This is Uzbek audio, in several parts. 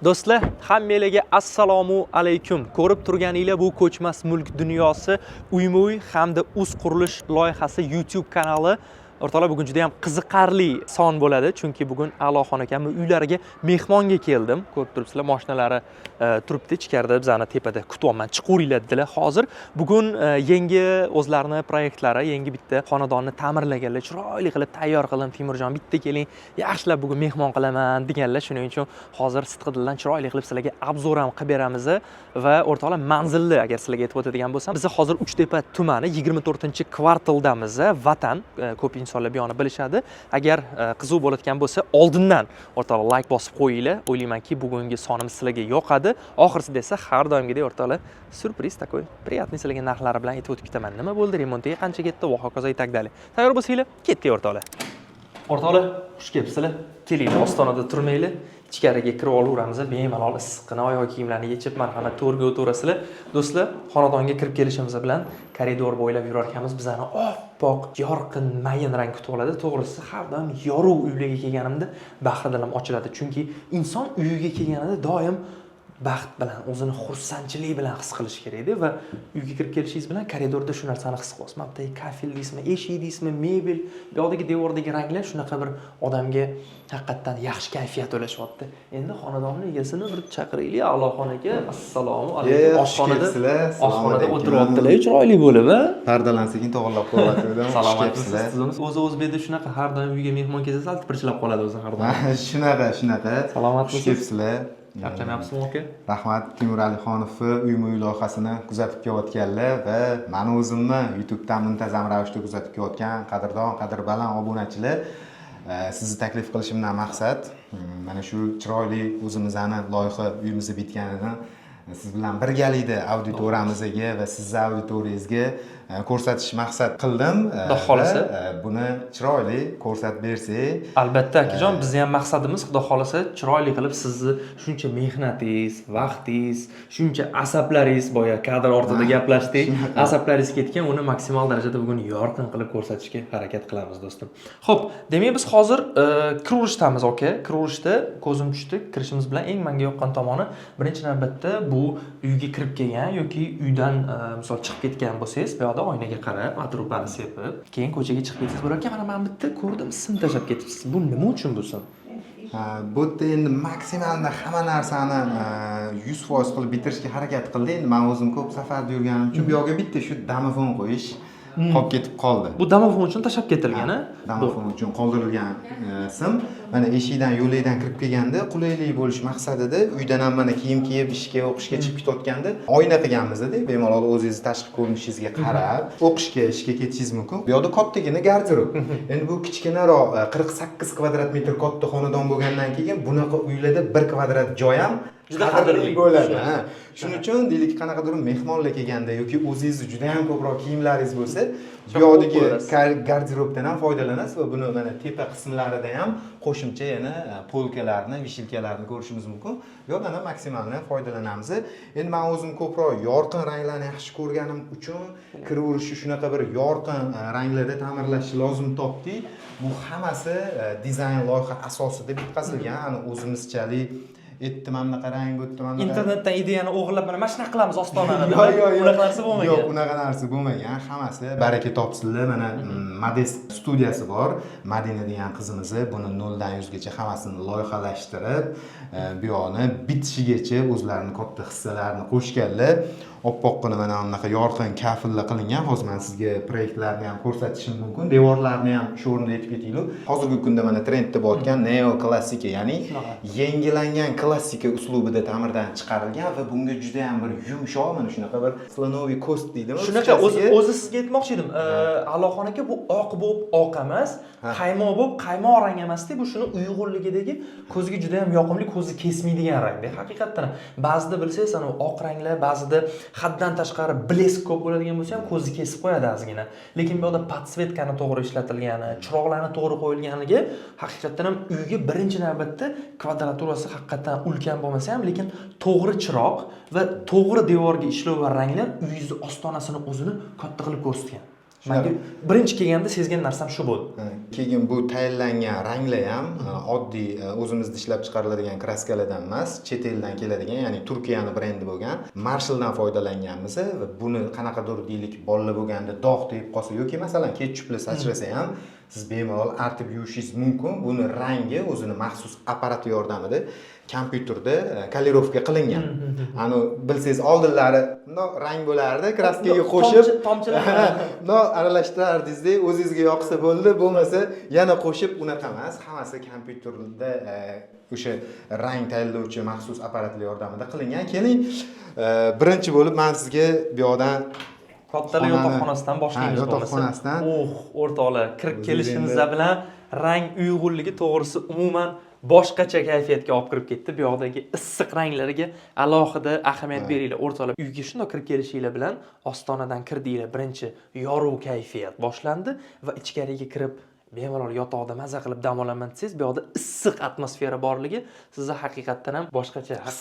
Do'stlar, hammalarga assalomu alaykum. Ko'rib turganinglar bu ko'chmas mulk dunyosi uy-uy hamda uz qurilish loyihasi YouTube kanali. O'rtoqlar, bugun juda ham qiziqarli son bo'ladi, chunki bugun A'loxon akamning uylariga mehmonga keldim. Ko'rib turibsizlar, mashinalari turibdi ichkarida, bizani tepada kutyapman. Chiqaveringlar dedilar. Hozir bugun yangi o'zlarining proyektlari, yangi bitta xonadonni ta'mirlaganlar, chiroyli qilib tayyor qildim. Timurjon, bitta keling, yaxshilab bugun mehmon qilaman deganlar. Shuning uchun hozir sidqidildan chiroyli qilib sizlarga obzor ham qilib beramiz va o'rtoqlar, manzilni agar sizlarga aytib o'tadigan bo'lsam, biz hozir Uchtepa tumani 24-kvartaldamiz. Vatan ko'p insonlar bu yoni bilishadi. Agar qiziq bo'layotgan bo'lsa, oldindan o'rtoqlar like bosib qo'yinglar. O'ylaymanki, bugungi sonimiz sizlarga yoqadi. Oxirsida esa har doimgidek o'rtoqlar syurpriz takoy, приятный sizlarga narxlari bilan aytib o'tib ketaman. Nima bo'ldi, remontiga qancha ketdi va hokazo и так далее. Tayyor bo'lsanglar, ketdik o'rtoqlar. O'rtoqlar, xush kelibsizlar. Kelinglar, ostonada turmanglar. Ichkariga kirib olaveramiz. Bemalol issiqqina oyoq kiyimlarni yechib, marhamat to'rga o'tirasizlar. Do'stlar, xonadonga kirib kelishimiz bilan koridor bo'ylab yurar ekanmiz. Bizani oppoq, yorqin, mayin rang kutib oladi. To'g'risi, har doim yorug' uylarga kelganimda bahridilim ochiladi. Chunki inson uyiga kelganida doim baxt bilan, o'zini xursandchilik bilan his qilish kerak-da va uyga kirib kelishingiz bilan koridorda shu narsani his qilyapsiz. Mana bu kafel deysizmi, eshik deysizmi, mebel, bu yoqdagi devordagi ranglar shunaqa bir odamga haqiqatan yaxshi kayfiyat ulashyapti. Endi xonadonning egasini bir chaqiraylik. A'loxon aka, assalomu alaykum. Oshxonada o'tiryaptilar, chiroyli bo'lib, a? Pardalarni sekin to'g'irlab qo'yapman. Salomatsizlar. O'z bezda shunaqa har doim uyga mehmon kelsa, sal tipirchilab qoladi o'zi har doim. Shunaqa. Salomatsizlar. Sizlar. Charchamayapsizmi aka? Rahmat Timur Alixonovni uy-uy loyihasini kuzatib kelayotganlar va meni o'zimni YouTubedan muntazam ravishda kuzatib kelayotgan qadrdon, qadrbaland obunachilar, sizni taklif qilishimdan maqsad mana shu chiroyli o'zimizning loyiha uyimizni bitganini siz bilan birgalikda auditoriyamizga va sizni auditoriyangizga ko'rsatish maqsad qildim. Xudo xolasa buni chiroyli ko'rsatib bersak. Albatta akajon, bizning ham maqsadimiz xudo xolasa chiroyli qilib sizni shuncha mehnatingiz, vaqtingiz, shuncha asablaringiz, boya kadr ortida gaplashdik, asablaringiz ketgan, uni maksimal darajada bugun yorqin qilib ko'rsatishga harakat qilamiz do'stim. Xo'p, demak biz hozir kiraverishdamiz aka. Kiraverishda ko'zim tushdi. Kirishimiz bilan eng menga yoqqan tomoni birinchi navbatda bu uyga kirib kelgan yoki uydan misol chiqib ketgan bo'lsangiz, bu yoqda oynaga qarab, atrofani sepib, keyin ko'chaga chiqib ketsangiz bo'lar ekan. Mana men bitta ko'rdim, sim tashlab ketibsiz. Bu nima uchun bu sim? Bu yerda endi maksimalda hamma narsani 100% qilib bitirishga harakat qildik. Endi men o'zim ko'p safarda yurganim uchun bu yoqqa bitta shu domofon qo'yish qolib ketib qoldi. Bu domofon uchun tashlab ketilgan, a? Domofon uchun qoldirilgan sim. Mana eshikdan, yo'lakdan kirib kelganda qulaylik bo'lish maqsadida uydan ham mana kiyim kiyib ishga, o'qishga chiqib ketayotganda oyna qilganmiz-da, bemalol o'zingiz tashqi ko'rinishingizga qarab o'qishga, ishga ketishingiz mumkin. Bu yoqda kattagina garderob. Endi bu kichkinaroq 48 kvadrat metr katta xonadon bo'lgandan keyin bunaqa uylarda 1 kvadrat joy ham juda qadrli bo'ladi. Shuning uchun deylik, qanaqadir mehmonlar kelganda yoki o'zingizni juda ham ko'proq kiyimlaringiz bo'lsa, bu yoqdagi garderobdan ham foydalanasiz va buni mana tepa qismlarida ham qo'shimcha yana polkalarni, vishilkalarni ko'rishimiz mumkin. Bu yoqdan ham maksimaldan foydalanamiz. Endi men o'zim ko'proq yorqin ranglarni yaxshi ko'rganim uchun kiraverishi shunaqa bir yorqin ranglarda ta'mirlashni lozim topdik. Bu hammasi dizayn loyiha asosida bitkazilgan, ana o'zimizchalik aytdim, qarang, bu yerda internetdan ideyani o'g'irlab mana shunaqa qilamiz ostonani. Yo'q, unaqa narsa bo'lmagan. Yo'q, unaqa narsa bo'lmagan. Hammasi baraka topsinlar. Mana Modest studiyasi bor. Madina degan qizimiz buni 0 dan 100 gacha hammasini loyihalashtirib, bu yoqni bitishigacha o'zlarining katta hissalarini qo'shganlar. Oppoqqina mana bunaqa yorqin kafillar qilingan. Hozir men sizga proyektlarni ham ko'rsatishim mumkin. Devorlarni ham shu o'rinda aytib ketaylik. Hozirgi kunda mana trendda bo'layotgan neo-klassika, ya'ni yangilangan klassika uslubida ta'mirdan chiqarilgan va bunga juda ham bir yumshoq, mana shunaqa bir slonoviy kost deydimi? Shunaqa o'zi sizga aytmoqchi edim. A'loxon aka, bu oq bo'lib oq emas, qaymoq bo'lib qaymoq rang emas-da, bu shuni uyg'unligidagi ko'zga juda ham yoqimli, ko'zni kesmaydigan rangda. Haqiqatan ba'zida bilsangiz, ana oq ranglar, ba'zida haddan tashqari blesk ko'p bo'ladigan bo'lsa ham ko'zni kesib qo'yadi ozgina. Lekin bu yerda podsvetkani to'g'ri ishlatilgani, chiroqlarni to'g'ri qo'yilganiga haqiqatan ham uyga birinchi navbatda kvadraturasi haqiqatan ulkan bo'lmasa ham, lekin to'g'ri chiroq va to'g'ri devorga ishlov va ranglar uyingizni ostonasini o'zini katta qilib ko'rsatgan. Menga birinchi kelganda sezgan narsam shu bo'ldi. Keyin bu tayinlangan ranglar ham oddiy o'zimizda ishlab chiqariladigan kraskalardan emas, chet eldan keladigan, ya'ni Turkiyani brendi bo'lgan Marshalldan foydalanganmiz va buni qanaqadir deylik bolalar bo'lganda dog' tegib qolsa yoki masalan ketchupli sachrasa ham siz bemalol artib yuvishingiz mumkin. Buni rangi o'zini maxsus apparati yordamida kompyuterda kalirovka qilingan. Ani bilsangiz oldinlari bundoq rang bo'lardi, kraskaga qo'shib tomchilar aralashtirardingiz-da, o'zingizga yoqsa bo'ldi, bo'lmasa yana qo'shib unaqa emas. Hammasi kompyuterda o'sha rang tayinlovchi maxsus apparatlar yordamida qilingan. Keling, birinchi bo'lib men sizga bu yoqdan kattalar yotoqxonasidan boshlaymiz. Yotoqxonasidan. O'rtoqlar, kirib kelishimiz bilan rang uyg'unligi to'g'risi umuman boshqacha kayfiyatga olib kirib ketdi. Bu yoqdagi issiq ranglarga alohida ahamiyat beringlar. O'rtoqlar, uyga shunday kirib kelishinglar bilan ostonadan kirdinglar, birinchi yorug' kayfiyat boshlandi va ichkariga kirib bemalol yotoqda maza qilib dam olaman desangiz, bu yoqda issiq atmosfera borligi sizni haqiqatdan ham boshqacha his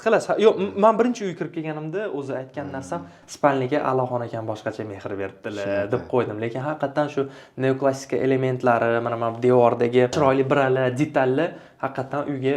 qilasiz. Yo'q, men birinchi uyga kirib kelganimda o'zi aytgan narsam spalniga Allohon ekan boshqacha mehr beribdilar deb qo'ydim. Lekin haqiqatdan shu neoklassika elementlari, mana bu devordagi chiroyli biralar, detallar haqiqatdan uyga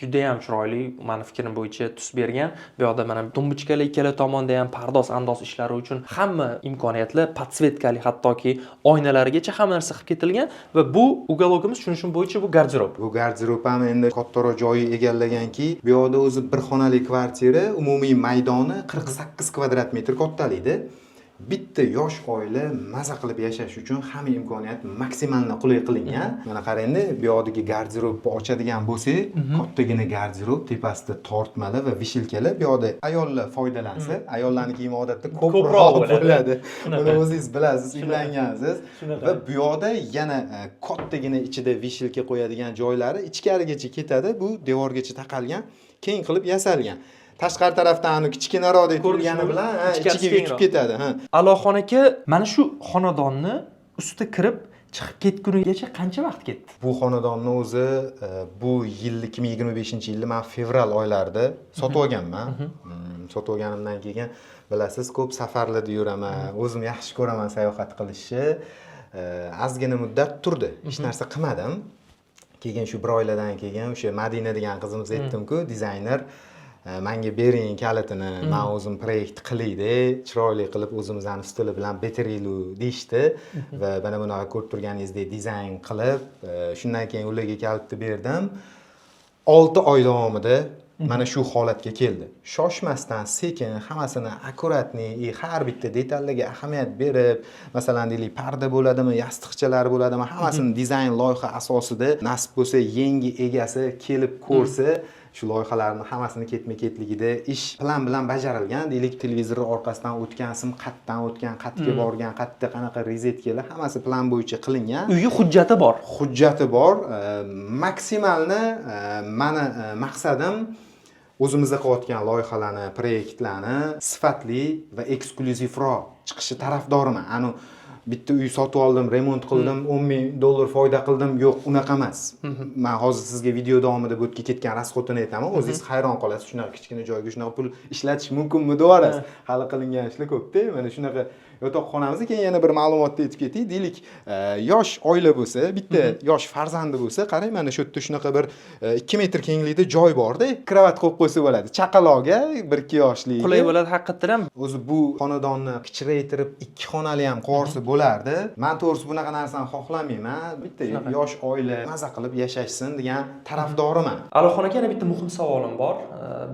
juda ham chiroyli, meni fikrim bo'yicha tus bergan. Bu yoqda mana tumbuchkalar ikkala tomonda ham pardoz-andoz ishlari uchun hamma imkoniyatlar, podsvetkali hattoki oynalarigacha hamma narsa qilib ketilgan va bu uгологimiz tushunishim bo'yicha bu garderob. Bu garderob ham endi kattaroq joyi egallaganki, bu yoqda o'zi bir xonali kvartira, umumiy maydoni 48 kvadrat metr kattalikda. Bitta yosh oila maza qilib yashash uchun hamma imkoniyat maksimalni qulay qilingan. Mana qarangda, bu yoqdagi garderobni ochadigan bo'lsak, kattagina garderob, tepasida tortmali va vishilkalar. Bu yoqda ayollar foydalansa, ayollarning kiyimi odatda ko'proq bo'ladi. Buni o'zingiz bilasiz, uylangansiz. Va bu yoqda yana kattagina ichida vishilka qo'yadigan joylari ichkarigacha ketadi. Bu devorgacha taqalgan, keng qilib yasalgan. Tashqari tarafdan kichkinaroq turgani bilan ichiga yutib ketadi. Allohon aka, mana shu xonadonni ustida kirib chiqib ketgunigacha qancha vaqt ketdi? Bu xonadonni o'zi bu yil 2025-yilda men fevral oylarida sotib olganman. Sotib olganimdan keyin bilasiz, ko'p safarlarda yuraman, o'zim yaxshi ko'raman sayohat qilishni. Ozgina muddat turdi, hech narsa qilmadim. Keyin shu bir oylardan keyin o'sha Madina degan qizimiz aytdim-ku, dizayner, menga bering kalitini, men o'zim proyekt qilaydi, chiroyli qilib o'zimizning stili bilan bitiraylik deyishdi va mana bunaqa ko'rib turganingizdek dizayn qilib, shundan keyin ularga kalitni berdim. 6 oy davomida mana shu holatga keldi. Shoshmasdan, sekin, hammasini akkuratniy, har bitta detallarga ahamiyat berib, masalan deylik, parda bo'ladimi, yostiqchalar bo'ladimi, hammasini dizayn loyiha asosida nasib bo'lsa yangi egasi kelib ko'rsa, shu loyihalarning hammasini ketma-ketligida ish plan bilan bajarilgan. Deylik, televizor orqasidan o'tgan, sim qatdan o'tgan, qatga borgan, qatda qanaqa rezetkalar, hammasi plan bo'yicha qilingan. Uyga hujjati bor. Hujjati bor. Maksimalni meni maqsadim o'zimizda qilayotgan loyihalarni, proyektlarni sifatli va eksklyuzivroq chiqishi tarafdoriman. Ani bitta uy sotib oldim, remont qildim, $10,000 foyda qildim, yo'q, unaqa emas. Men hozir sizga video davomida bu yerga ketgan rasxotini aytaman, o'zingiz hayron qolasiz, shunaqa kichkina joyga shunaqa pul ishlatish mumkinmi deysiz. Hali qilingan ishlar ko'p-da. Mana shunaqa yotoqxonamizni keyin yana bir ma'lumotni aytib ketdik. Deylik, yosh oila bo'lsa, bitta yosh farzandi bo'lsa, qarang, mana shu yerda shunaqa bir 2 metr kenglikda joy bor-da, kravat qo'yib qo'ysa bo'ladi. Chaqaloqga 1-2 yoshli. Qulay bo'ladi haqiqatan ham. O'zi bu xonadonni kichraytirib 2 xonali ham qursa bo'lardi. Men to'g'risi bunaqa narsani xohlamayman. Bitta yosh oila maza qilib yashashsin degan tarafdoriman. Allohon aka, yana bitta muhim savolim bor.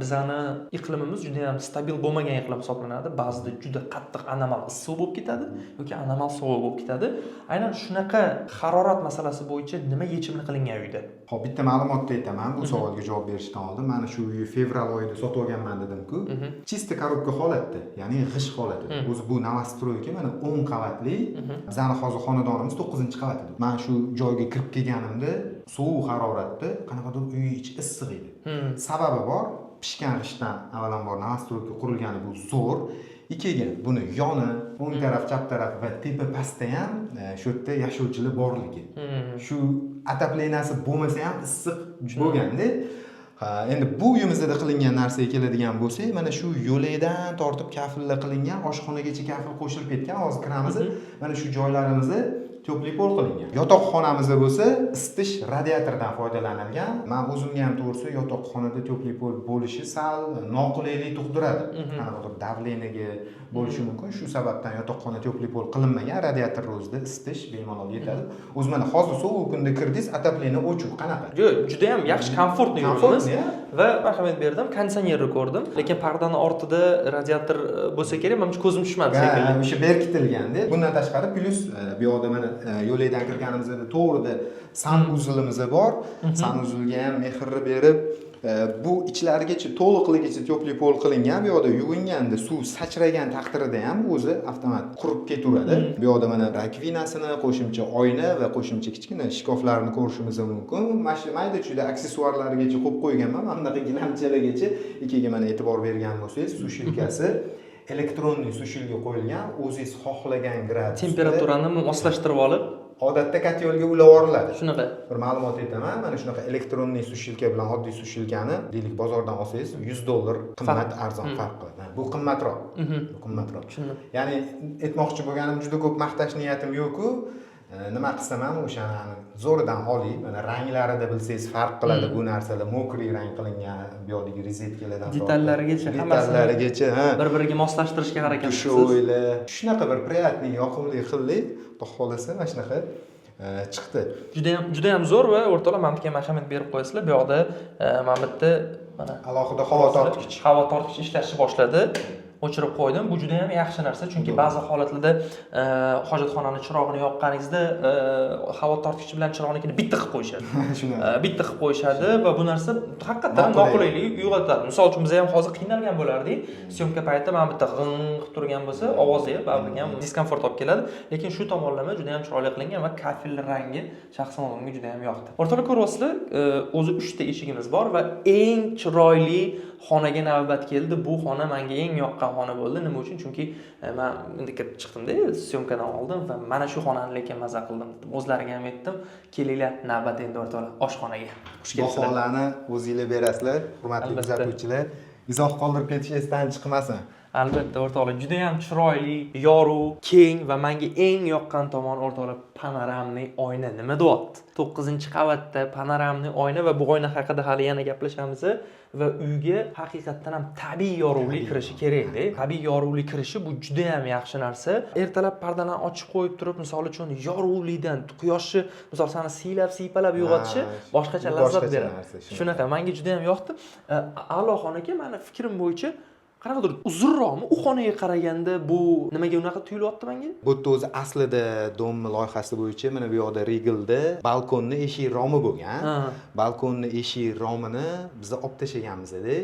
Bizani iqlimimiz juda ham stabil bo'lmagan iqlim hisoblanadi. Ba'zida juda qattiq anomal issiq bo'lib ketadi yoki anomal sovuq bo'lib ketadi. Aynan shunaqa harorat masalasi bo'yicha nima yechimli qilingan uyda? Xo'p, bitta ma'lumotni aytaman bu savolga javob berishdan oldin. Mana shu uyni fevral oyida sotib olganman dedim-ku. Chista korobka holatda, ya'ni g'ish holatida. O'zi bu novostroyka, mana 10 qavatli. Bizning hozir xonadonimiz 9-qavatida. Men shu joyga kirib kelganimda sovuq haroratda qanaqadir uy ichi issiq edi. Sababi bor. Pishgan g'ishdan avvalambor novostroyka qurilgani bu zo'r. Ikkiga buni yoni, o'ng taraf, chap taraf va tepa pastda ham shu yerda yashovchilar borligi. Shu ataplenasi bo'lmasa ham issiq bo'lganda, Ha, endi bu uyimizda qilingan narsaga keladigan bo'lsak, mana shu yo'lakdan tortib kafillar qilingan, oshxonagacha kafil qo'shilib ketgan. Hozir kiramiz. Mana shu joylarimizni to'pli pol qilingan. Yotoqxonamizda bo'lsa, isitish radiatordan foydalanilgan. Men o'zimga ham to'g'risi yotoqxonada to'pli pol bo'lishi sal noqulaylik tug'diradi. Qanaqadir davleniyaga bo'lishi mumkin. Shu sababdan yotoqxona to'pli pol qilinmagan. Radiator o'zida isitish bemalol yetadi. O'zi mana hozir sovuq kunda kirdingiz, atapleniya o'chib qanaqa? Yo'q, juda ham yaxshi, komfortli yuribmiz. Va marhamat berdim, konditsionerni ko'rdim. Lekin pardani ortida radiator bo'lsa kerak, menimcha ko'zim tushmadi shekilli. O'sha berkitilganda. Bundan tashqari plus bu yoqda mana yo'lakdan kirganimizda to'g'rida sanuzlimiz bor. Sanuzulga ham mehrni berib, bu ichlarigacha to'liqligicha to'pli pol qilingan. Bu yoqda yuvinganda suv sachragan taqdirida ham o'zi avtomat qurib ketaveradi. Bu yoqda mana rakvinasini, qo'shimcha oyna va qo'shimcha kichkina shkoflarni ko'rishimiz mumkin. Mayda juda aksessuarlarigacha qo'yib qo'yganman. Mana bunaqa gilamchalargacha ikkiga mana e'tibor bergan bo'lsangiz, sushilkasi elektronniy sushilga qo'yilgan. O'zingiz xohlagan gradusda Temperaturani moslashtirib olib, odatda kotyolga ulab yuboriladi. Shunaqa. Bir ma'lumot aytaman, mana shunaqa elektronniy sushilka bilan oddiy sushilkani deylik bozordan olsangiz $100 qimmat arzon farq qiladi. Bu qimmatroq. Bu qimmatroq. Tushundim. Ya'ni aytmoqchi bo'lganim juda ko'p maqtash niyatim yo'q-ku. Nima qilsam ham o'shani zo'ridan oliy, mana ranglarida bilsangiz farq qiladi bu narsalar. Mokriy rang qilingan, bu yoqdagi rozetkalardan detallarigacha hammasini bir-biriga moslashtirishga harakat qilasiz. Shunaqa bir приятный, yoqimli xillik, xudo xolasa mana shunaqa chiqdi. Juda ham zo'r va o'rtoqlar mana bunga marhamat berib qo'yasizlar. Bu yoqda mana bu yerda mana alohida havo tortgich. Havo tortgich ishlashni boshladi. O'chirib qo'ydim. Bu juda ham yaxshi narsa, chunki ba'zi holatlarda hojatxonaning chirog'ini yoqqaningizda havo tortgichi bilan chiroqnikini bitta qilib qo'yishadi. Bitta qilib qo'yishadi va bu narsa haqiqatan noqulaylik uyg'otadi. Misol uchun biz ham hozir qiynalgan bo'lardik. Syomka paytida mana bitta g'ing qilib turgan bo'lsa, ovozi ham diskomfort olib keladi. Lekin shu tomonlama juda ham chiroyli qilingan va kafil rangi shaxsan o'zimga juda ham yoqdi. O'rtoqlar ko'ryapsizlar, o'zi 3 ta eshigimiz bor va eng chiroyli xonaga navbat keldi. Bu xona menga eng yoqqan xona bo'ldi. Nima uchun? Chunki men endi kirib chiqdim-da, syomkadan oldin va mana shu xonani lekin maza qildim. O'zlariga ham aytdim, kelinglar navbat endi o'rtoqlar oshxonaga. Xush kelibsizlar. Baholani o'zingizlar berasizlar, hurmatli kuzatuvchilar. Izoh qoldirib ketish esdan chiqmasin. Albatta o'rtoqlar, juda ham chiroyli, yorug', keng va menga eng yoqqan tomon o'rtoqlar panoramniy oyna. Nima deyapti? 9-qavatda panoramniy oyna va bu oyna haqida hali yana gaplashamiz va uyga haqiqatan ham tabiiy yorug'lik kirishi kerak-da. Tabiiy yorug'lik kirishi bu juda ham yaxshi narsa. Ertalab pardalarni ochib qo'yib turib, misol uchun yorug'likdan quyoshni misol seni siypalab uyg'otishi boshqacha lazzat beradi. Shunaqa menga juda ham yoqdi. A'lo xonaki, meni fikrim bo'yicha qanaqadir uzunroqmi u xonaga qaraganda bu nimaga unaqa tuyulyapti menga? Bu o'zi aslida dom loyihasi bo'yicha mana bu yoqda Regalda balkonni eshik romi bo'lgan. Balkonni eshik romini biz olib tashlaganmiz-da.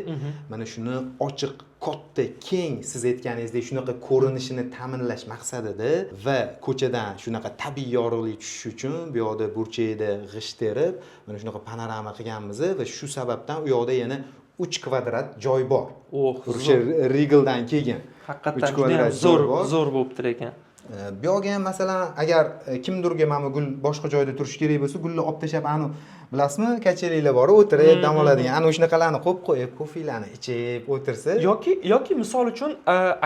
Mana shuni ochiq, katta, keng siz aytganingizdek shunaqa ko'rinishini ta'minlash maqsadida va ko'chadan shunaqa tabiiy yorug'lik tushishi uchun bu yoqda burchakda g'isht terib, mana shunaqa panorama qilganmiz va shu sababdan u yoqda yana 3 kvadrat joy bor. O'sha Regaldan kelgan. Haqiqatan juda zo'r bo'libdi ekan. Bu yoqga ham masalan agar kimdirga mana gul boshqa joyda turish kerak bo'lsa, gulni olib tashab bilasizmi, kacheliklar bor, o'tirib dam oladigan. Ana o'shanaqalarni qo'yib, kofelarni ichib o'tirsa yoki misol uchun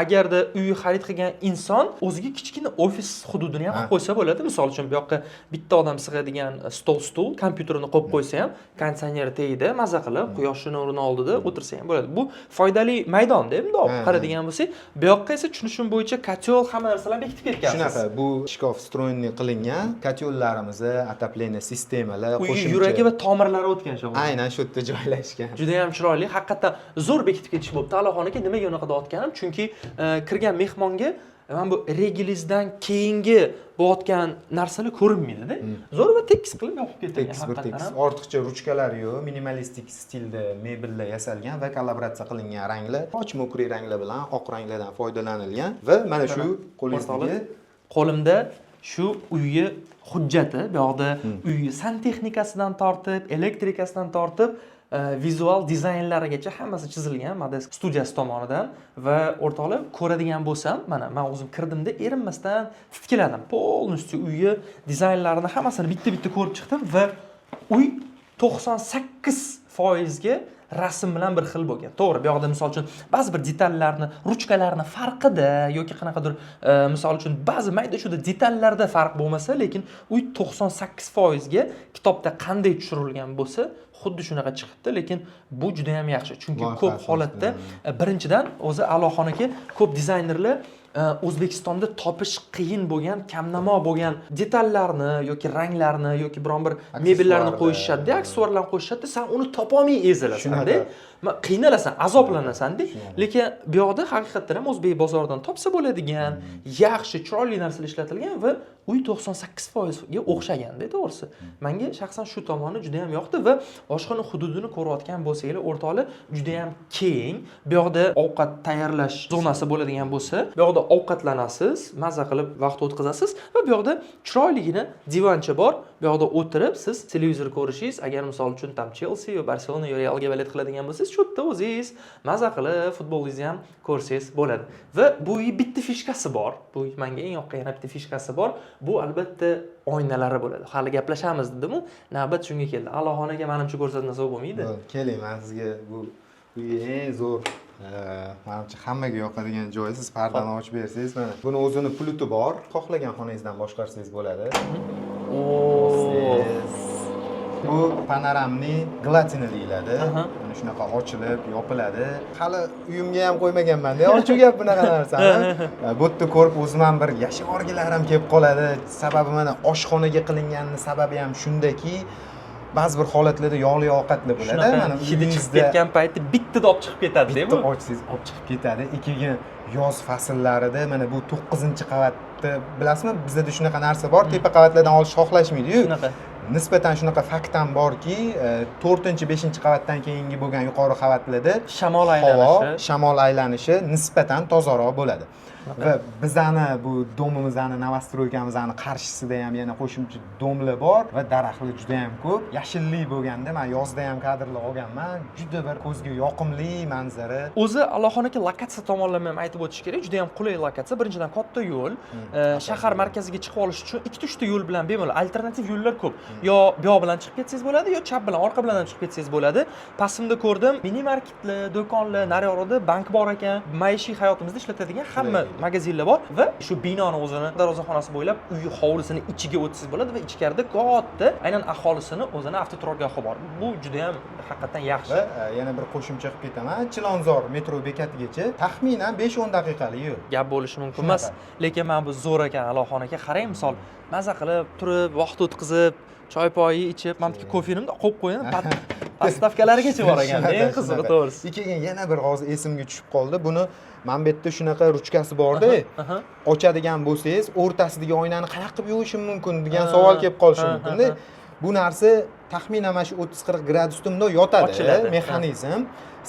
agarda uy xarid qilgan inson o'ziga kichkina ofis hududini ham qilib qo'ysa bo'ladi. Misol uchun bu yoqqa bitta odam sig'adigan stul, kompyuterini qo'yib qo'ysa ham, konditsioner tagida maza qilib, quyoshning nurini oldida o'tirsa ham bo'ladi. Bu foydali maydon-da, endi qaraydigan bo'lsak, bu yoqqa esa tushunishim bo'yicha kotyol hamma narsalar bekitib ketgan. Shunaqa, bu shkof stroyniy qilingan, kotyollarimiz, atapleniya sistemalar, qo'shimcha yuragi va tomirlari o'tgan shu. Aynan shu yerda joylashgan. Juda ham chiroyli, haqiqatan zo'r bekitib ketish bo'libdi. Aloxonaga nimaga unaqa deyotganim? Chunki kirgan mehmonga mana bu Regalizdan keyingi bo'layotgan narsalar ko'rinmaydi-da. Zo'r va tekis qilib yopib ketilgan. Tekis. Ortiqcha ruchkalar yo'q, minimalistik stilda mebellar yasalgan va kollaboratsiya qilingan ranglar, och mokriy ranglar bilan oq ranglardan foydalanilgan va mana shu qo'limda shu uyga hujjati, bu yoqda uy santexnikasidan tortib, elektrikasidan tortib, vizual dizaynlarigacha hammasi chizilgan Mades studiyasi tomonidan va o'rtoqlar ko'radigan bo'lsam, mana men o'zim kirdimda erinmasdan titkiladim. Polностью uyga dizaynlarini hammasini bitta-bitta ko'rib chiqdim va uy 98% ga rasm bilan bir xil bo'lgan. To'g'ri, bu yoqda misol uchun ba'zi bir detallarni, ruchkalarni farqida yoki qanaqadir misol uchun ba'zi mayda-chuyda detallarda farq bo'lmasa, lekin uy 98% ga kitobda qanday tushirilgan bo'lsa, xuddi shunaqa chiqibdi, lekin bu juda ham yaxshi. Chunki ko'p holatda birinchidan o'zi Allohxonaki ko'p dizaynerlar O'zbekistonda topish qiyin bo'lgan, kamnamo bo'lgan detallarni yoki ranglarni yoki biron bir mebellarni qo'yishadi, aksessuarlarni qo'yishadi, sen uni topolmay ezilasan-da. Qiynalasan, azoblanasan-da. Lekin bu yoqda haqiqatan ham o'zbek bozoridan topsa bo'ladigan, yaxshi, chiroyli narsalar ishlatilgan va uy 98% ga o'xshaganda, to'g'risi. Menga shaxsan shu tomoni juda ham yoqdi va oshxona hududini ko'rayotgan bo'lsanglar, o'rtoqlar juda ham keng. Bu yoqda ovqat tayyorlash zonasi bo'ladigan bo'lsa, bu yoqda ovqatlanasiz, mazza qilib vaqt o'tkazasiz va bu yoqda chiroyligina divancha bor. Bu yoqda o'tirib siz televizor ko'rishingiz, agar misol uchun tam Chelsea va Barselona yo Realga bilet qiladigan bo'lsangiz, shu yerda o'zingiz mazza qilib futbolingizni ham ko'rsangiz bo'ladi. Va bu bitta fishkasi bor. Bu menga eng yoqqan yana bitta fishkasi bor. Bu albatta oynalari bo'ladi. Hali gaplashamiz dedim-u, navbat shunga keldi. Allohxonaga menimcha ko'rsatmasa bo'lmaydi. Keling, men sizga bu eng zo'r menimcha hammaga yoqadigan joyi, siz pardani ochib bersangiz, mana buni o'zini pulti bor. Xohlagan xonangizdan boshqarsangiz bo'ladi. Bu panoramli glatina deyiladi. Mana shunaqa ochilib, yopiladi. Hali uyimga ham qo'ymaganman-da, ochib gap bunaqa narsani. Bu yerda ko'rib o'zim ham bir yashavorgilarim kelib qoladi. Sababi mana oshxonaga qilinganini sababi ham shundaki, ba'zi bir holatlarda yog'li ovqatlar bo'ladi. Mana hidi chiqib ketgan paytda bittada olib chiqib ketadi-da bu. Bitta ochsangiz olib chiqib ketadi. Ikkinchi yoz fasllarida mana bu 9-qavatda bilasizmi? Bizda shunaqa narsa bor, tepa qavatlardan olish xohlashmaydi-yu. Shunaqa. Nisbatan shunaqa fakt ham borki, 4-5-qavatdan keyingi bo'lgan yuqori qavatlarda shamol aylanishi nisbatan tozaroq bo'ladi. Va bizani bu domimizni, novostroykamizni qarshisida ham yana qo'shimcha domlar bor va daraxtlar juda ham ko'p. Yashillik bo'lganda, men yozda ham kadrlar olganman. Juda bir ko'zga yoqimli manzara. O'zi Allohxonaki lokatsiya tomonlama ham aytib o'tish kerak. Juda ham qulay lokatsiya. Birinchidan katta yo'l, shahar markaziga chiqib olish uchun 2-3 ta yo'l bilan bemalol alternativ yo'llar ko'p. Yo bu yoq bilan chiqib ketsangiz bo'ladi, yo chap bilan, orqa bilan ham chiqib ketsangiz bo'ladi. Pastimda ko'rdim, mini marketlar, do'konlar, nariyoqda bank bor ekan. Maishiy hayotimizda ishlatadigan hamma magazinlar bor va shu binoni o'zini darvozaxonasi bo'ylab uy hovlisini ichiga o'tsangiz bo'ladi va ichkarida katta aynan aholisini o'zini avtoturargohi bor. Bu juda ham haqiqatan yaxshi. Va yana bir qo'shimcha qilib ketaman. Chilonzor metro bekatigacha taxminan 5-10 daqiqalik yo'l. Gap bo'lishi mumkin emas, lekin men bu zo'r ekan Allohxonaga. Qarang, misol mazza qilib turib, vaqt o'tkazib, choy poyi ichib, meniki kofenimni qo'yib qo'yaman, podstavkalarigacha bor ekan. Eng qizig'i to'g'risi. Keyin yana bir hozir esimga tushib qoldi. Buni men bu yerda shunaqa ruchkasi bor-da. Ochadigan bo'lsangiz, o'rtasidagi oynani qanaqa qilib yuvishim mumkin degan savol kelib qolishi mumkin-da. Bu narsa taxminan mana shu 30-40 gradusda bunday yotadi mexanizm.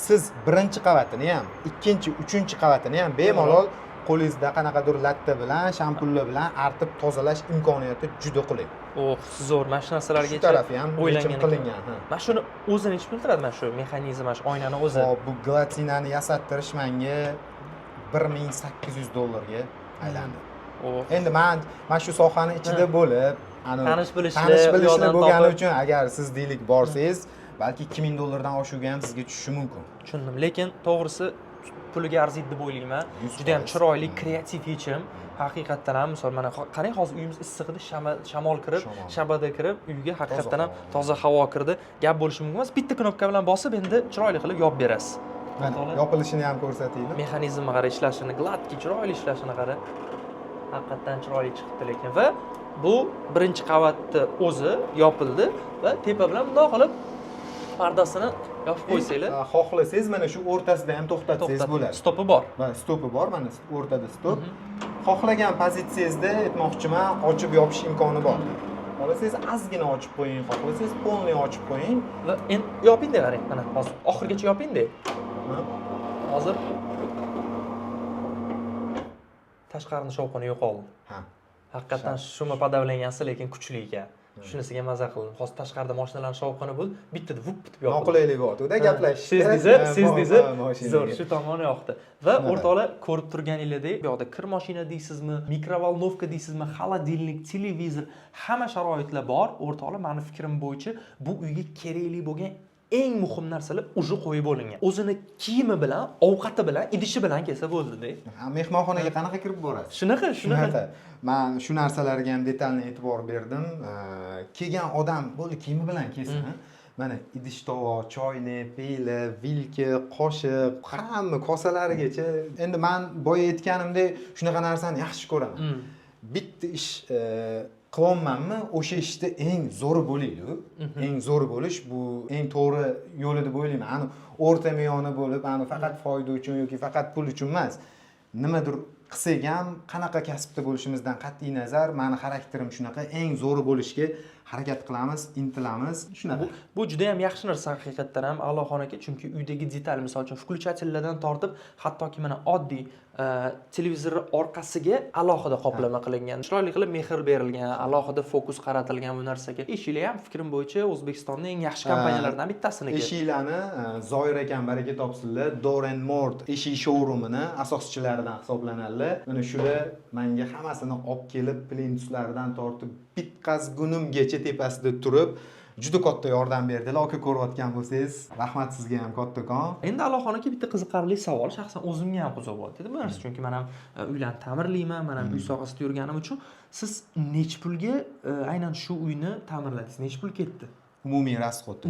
Siz birinchi qavatini ham, ikkinchi, uchinchi qavatini ham bemalol qo'lingizda qanaqadir latta bilan, shampullar bilan artib tozalash imkoniyati juda qulay. Zo'r. Mana shu narsalargacha shu tarafi ham o'ylangan qilingan. Mana shuni o'zini ichib bildiradi, mana shu mexanizm, mana shu oynani o'zi. Bu glatinani yasattirish menga $1800 aylandi. Endi men shu sohani ichida bo'lib, tanish bilishlar bo'lgani uchun agar siz deylik borsangiz, balki $2000 dan oshuvga ham sizga tushishi mumkin. Tushundim, lekin to'g'risi puliga arziydi deb o'ylayman. Juda ham chiroyli, kreativ yechim. Haqiqatdan ham misol mana qarang, hozir uyimiz issiq edi, shamol kirib, shabada kirib, uyga haqiqatdan ham toza havo kirdi. Gap bo'lishi mumkin emas. Bitta knopka bilan bosib endi chiroyli qilib yopib berasiz. Yopilishini ham ko'rsataylik. Mexanizmni qara, ishlashini, gladki, chiroyli ishlashini qara. Haqiqatdan chiroyli chiqibdi lekin va bu birinchi qavatni o'zi yopildi va tepa bilan bunday qilib pardasini yopib qo'ysanglar. Xohlasangiz mana shu o'rtasida ham to'xtatsangiz bo'ladi. Stopi bor. Mana stopi bor, mana o'rtada stop. Xohlagan pozitsiyangizda aytmoqchiman, ochib yopish imkoni bor. Xohlasangiz ozgina ochib qo'ying, xohlasangiz polniy ochib qo'ying va endi yoping-da, qarang, mana hozir oxirigacha yoping-da. Hozir tashqarining shovqini yo'qoldi. Haqiqatan shuma podavlaniyasi lekin kuchli ekan. Shunisiga maza qildim. Hozir tashqarida mashinalarning shovqini bo'ldi, bittada vup bitib yopdi. Noqulaylik bo'ldi-da gaplashish. Sezdingiz? Zo'r, shu tomoni yoqdi. Va o'rtoqlar, ko'rib turganinglardek, bu yoqda kir mashina deysizmi, mikrovolnovka deysizmi, xolodilnik, televizor, hamma sharoitlar bor. O'rtoqlar, meni fikrim bo'yicha bu uyga kerakli bo'lgan eng muhim narsalar uje qo'yib bo'lingan. O'zini kiyimi bilan, ovqati bilan, idishi bilan kelsa bo'ldi-da. Mehmonxonaga qanaqa kirib borasiz? Shunaqa. Men shu narsalarga ham detalni e'tibor berdim. Kelgan odam bo'ldi kiyimi bilan kelsin. Mana idish tovoq, choyni, pela, vilka, qoshiq, hamma kosalarigacha. Endi men boya aytganimdek, shunaqa narsani yaxshi ko'raman. Bitta ish qilyapmanmi, o'sha ishda eng zo'ri bo'laylik. Eng zo'ri bo'lish bu eng to'g'ri yo'li deb o'ylayman. Ani o'rta miyoni bo'lib, ani faqat foyda uchun yoki faqat pul uchun emas. Nimadir qilsak ham, qanaqa kasbda bo'lishimizdan qat'iy nazar, meni xarakterim shunaqa, eng zo'ri bo'lishga harakat qilamiz, intilamiz, shunaqa. Bu juda ham yaxshi narsa haqiqatdan ham Allohxon aka, chunki uydagi detal, misol uchun включательlardan tortib, hattoki mana oddiy televizor orqasiga alohida qoplama qilingan, chiroyli qilib mehr berilgan, alohida fokus qaratilgan bu narsaga. Eshiklar ham fikrim bo'yicha O'zbekistonning eng yaxshi kompaniyalaridan bittasini. Eshiklarni Zoir akam baraka topsinlar, Door & Mort eshik showroomini asoschilaridan hisoblanadilar. Mana shular menga hammasini olib kelib, plintuslaridan tortib, bitqazgunimgacha tepasida turib, juda katta yordam berdilar. Aka ko'rayotgan bo'lsangiz, rahmat sizga ham kattakon. Endi Allohxon aka bitta qiziqarli savol, shaxsan o'zimga ham qiziq bo'ldi. Bu narsa chunki men ham uylarni ta'mirlayman, men ham uy sohasida yurganim uchun siz nech pulga aynan shu uyni ta'mirladingiz? Nech pul ketdi? Umumiy rasxoti.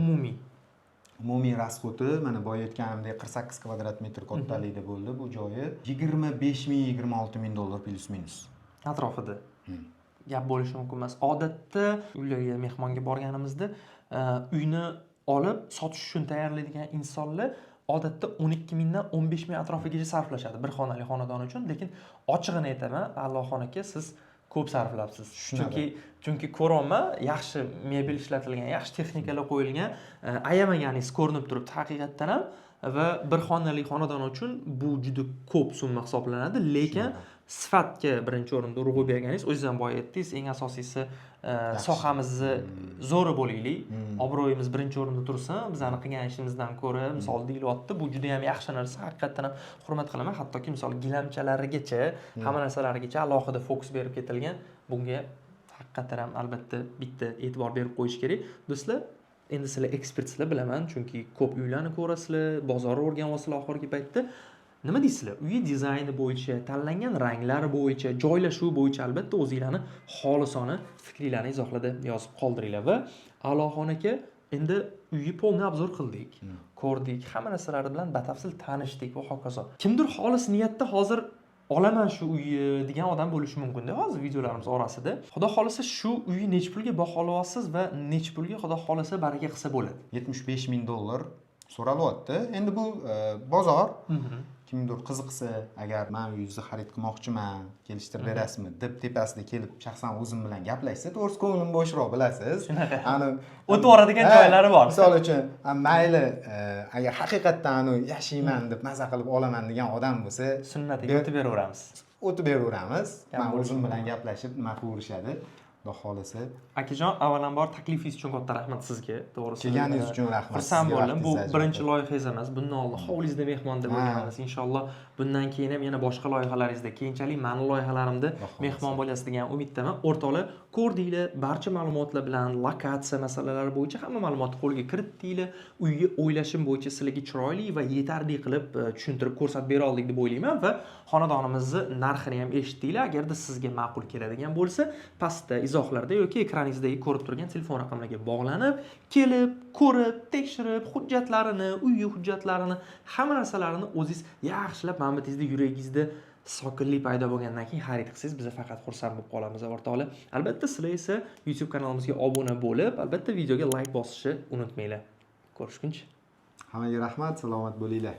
Umumiy rasxoti mana boya aytganimdek 48 kvadrat metr kattalikda bo'ldi bu joyi. 25,000-26 ming dollar plus minus atrofida. Gap bo'lishi mumkin emas. Odatda uylarga mehmonga borganimizda uyni olib sotish uchun tayyorlaydigan insonlar odatda 12 mingdan 15 ming atrofigacha sarflashadi bir xonali xonadon uchun, lekin ochig'ini aytaman, Allohxon aka siz ko'p sarflabsiz. Chunki ko'rolma, yaxshi mebel ishlatilgan, yaxshi texnikalar qo'yilgan, ayamaganingiz ko'rinib turibdi haqiqatdan ham va bir xonali xonadon uchun bu juda ko'p summa hisoblanadi, lekin sifatga birinchi o'rinda urg'u berganingiz, o'zingiz ham boya aytdingiz, eng asosiysi sohamizni zo'ri bo'laylik, obro'yimiz birinchi o'rinda tursin, bizani qilgan ishimizdan ko'ra, misol deyilyapti, bu juda ham yaxshi narsa, haqiqatdan ham hurmat qilaman, hattoki misol gilamchalarigacha, hamma narsalarigacha alohida fokus berib ketilgan. Bunga haqiqatdan ham albatta bitta e'tibor berib qo'yish kerak. Do'stlar, endi sizlar ekspertsizlar, bilaman, chunki ko'p uylarni ko'rasizlar, bozorni o'rganyapsizlar oxirgi paytda. Nima deysizlar? Uy dizayni bo'yicha, tanlangan ranglar bo'yicha, joylashuv bo'yicha albatta o'zingizlarni xolisona fikringizni izohlarda yozib qoldiringlar va Allohxon aka, endi uyni polni obzor qildik, ko'rdik, hamma narsalari bilan batafsil tanishdik va hokazo. Kimdir xolis niyatda hozir olaman shu uyni degan odam bo'lishi mumkin-da hozir videolarimiz orasida. Xudo xolasa shu uyni nech pulga baholayapsiz va nech pulga xudo xolasa baraka qilsa bo'ladi? 75 ming dollar so'ralyapti. Endi bu bozor. Kimdir qiziqsa, agar men uyingizni xarid qilmoqchiman, kelishtirib berasizmi deb tepasida kelib shaxsan o'zim bilan gaplashsa, to'g'risi ko'nglim bo'shroq, bilasiz. Ani o'tib boradigan joylari bor. Misol uchun, mayli, agar haqiqatdan yashayman deb maza qilib olaman degan odam bo'lsa, sunnatiga o'tib beraveramiz. Men o'zim bilan gaplashib, nima ko'rishadi. Xudo xolasa. Akajon, avvalambor taklifingiz uchun katta rahmat sizga. To'g'risi. Kelganingiz uchun rahmat. Xursand bo'ldim. Bu birinchi loyihangiz emas. Bundan oldin hovlingizda mehmonda bo'lgansiz. Inshaalloh bundan keyin ham yana boshqa loyihalaringizda, keyinchalik meni loyihalarimda mehmon bo'lasiz degan umiddaman. O'rtoqlar, ko'rdinglar, barcha ma'lumotlar bilan, lokatsiya masalalari bo'yicha hamma ma'lumotni qo'lga kiritdinglar. Uyni o'ylashim bo'yicha sizlarga chiroyli va yetarli qilib tushuntirib ko'rsatib bera oldik deb o'ylayman va xonadonimizni narxini ham eshitdinglar. Agarda sizga ma'qul keladigan bo'lsa, pastda izohlarda yoki ekraningizdagi ko'rib turgan telefon raqamlariga bog'lanib, kelib, ko'rib, tekshirib, hujjatlarini, uy hujjatlarini, hamma narsalarini o'zingiz yaxshilab manbatingizda, yuragingizda sokinlik paydo bo'lgandan keyin xarid qilsangiz, biz faqat xursand bo'lib qolamiz o'rtoqlar. Albatta sizlar esa YouTube kanalimizga obuna bo'lib, albatta videoga like bosishni unutmanglar. Ko'rishguncha. Hammaga rahmat, salomat bo'linglar.